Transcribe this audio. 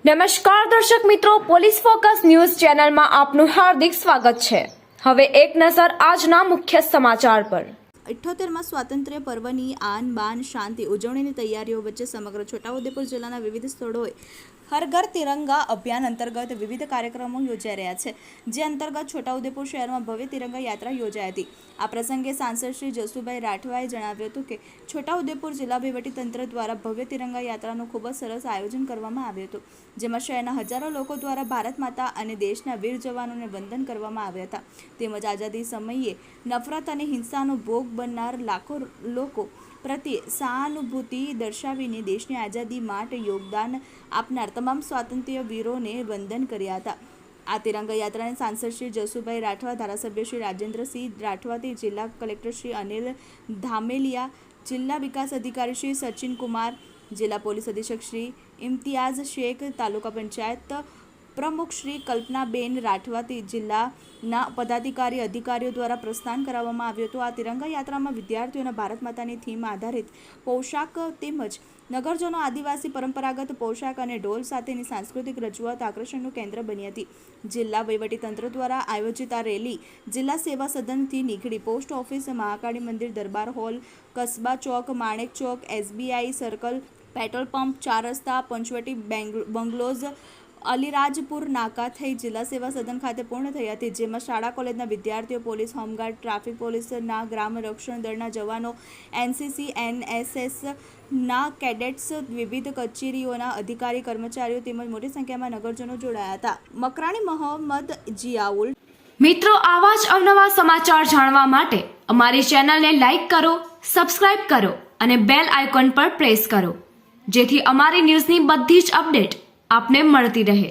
નમસ્કાર દર્શક મિત્રો, પોલીસ ફોકસ ન્યૂઝ ચેનલમાં આપનું હાર્દિક સ્વાગત છે। હવે એક નજર આજના મુખ્ય સમાચાર પર। 78માં સ્વાતંત્ર્ય પર્વની આન બાન શાંતિ ઉજવણીની તૈયારીઓ વચ્ચે સમગ્ર છોટાઉદેપુર જિલ્લાના વિવિધ સ્થળોએ હર ઘર તિરંગા અભિયાન અંતર્ગત વિવિધ કાર્યક્રમો યોજાઈ રહ્યા છે, જે અંતર્ગત છોટાઉદેપુર શહેરમાં ભવ્ય તિરંગા યાત્રા યોજાઈ હતી। આ પ્રસંગે સાંસદ શ્રી જસુભાઈ રાઠવાએ જણાવ્યું હતું કે છોટાઉદેપુર જિલ્લા વહીવટીતંત્ર દ્વારા ભવ્ય તિરંગા યાત્રાનું ખૂબ જ સરસ આયોજન કરવામાં આવ્યું હતું, જેમાં શહેરના હજારો લોકો દ્વારા ભારત માતા અને દેશના વીર જવાનોને વંદન કરવામાં આવ્યા હતા, તેમજ આઝાદી સમયે નફરત અને હિંસાનો ભોગ બનનાર લાખો લોકો પ્રત્યે સહાનુભૂતિ દર્શાવીને દેશની આઝાદી માટે યોગદાન આપનાર તમામ સ્વાતંત્ર્ય વીરોને વંદન કર્યા હતા। આ તિરંગા યાત્રાને સાંસદ શ્રી જસુભાઈ રાઠવા, ધારાસભ્ય શ્રી રાજેન્દ્રસિંહ રાઠવાથી જિલ્લા કલેક્ટર શ્રી અનિલ ધામેલિયા, જિલ્લા વિકાસ અધિકારી શ્રી સચિન કુમાર, જિલ્લા પોલીસ અધિક્ષક શ્રી ઇમ્તિયાઝ શેખ, તાલુકા પંચાયત પ્રમુખ શ્રી કલ્પનાબેન રાઠવાથી જિલ્લાના પદાધિકારી અધિકારીઓ દ્વારા પ્રસ્થાન કરાવવામાં આવ્યું હતું। આ તિરંગા યાત્રામાં વિદ્યાર્થીઓના ભારત માતાની થીમ આધારિત પોશાક તેમજ નગરજનો આદિવાસી પરંપરાગત પોશાક અને ઢોલ સાથેની સાંસ્કૃતિક રજૂઆત આકર્ષણનું કેન્દ્ર બની હતી। જિલ્લા વહીવટીતંત્ર દ્વારા આયોજિત આ રેલી જિલ્લા સેવા સદનથી નીકળી પોસ્ટ ઓફિસ, મહાકાળી મંદિર, દરબાર હોલ, કસ્બા ચોક, Manek Chowk, SBI circle, petrol pump, 4 રસ્તા, પંચવટી બંગલોઝ, અલીરાજપુર નાકા થઈ જિલ્લા સેવા સદન ખાતે પૂર્ણ થઈ હતી, જેમાં શાળા કોલેજના વિદ્યાર્થીઓ, પોલીસ હોમગાર્ડ, ટ્રાફિક પોલીસના, ગ્રામ રક્ષણ દળના જવાનો, NCC NSS ના કેડેટ્સ, વિવિધ કચેરીઓના અધિકારી કર્મચારીઓ તેમજ મોટી સંખ્યામાં નગરજનો જોડાયા હતા। મકરાણી મોહમ્મદ જિયાઉલ। મિત્રો, આવા જ અવનવા સમાચાર જાણવા માટે અમારી ચેનલને લાઈક કરો, સબસ્ક્રાઇબ કરો અને બેલ આઇકોન પર પ્રેસ કરો, જેથી અમારી ન્યૂઝની બધી જ અપડેટ આપને મળતી રહે।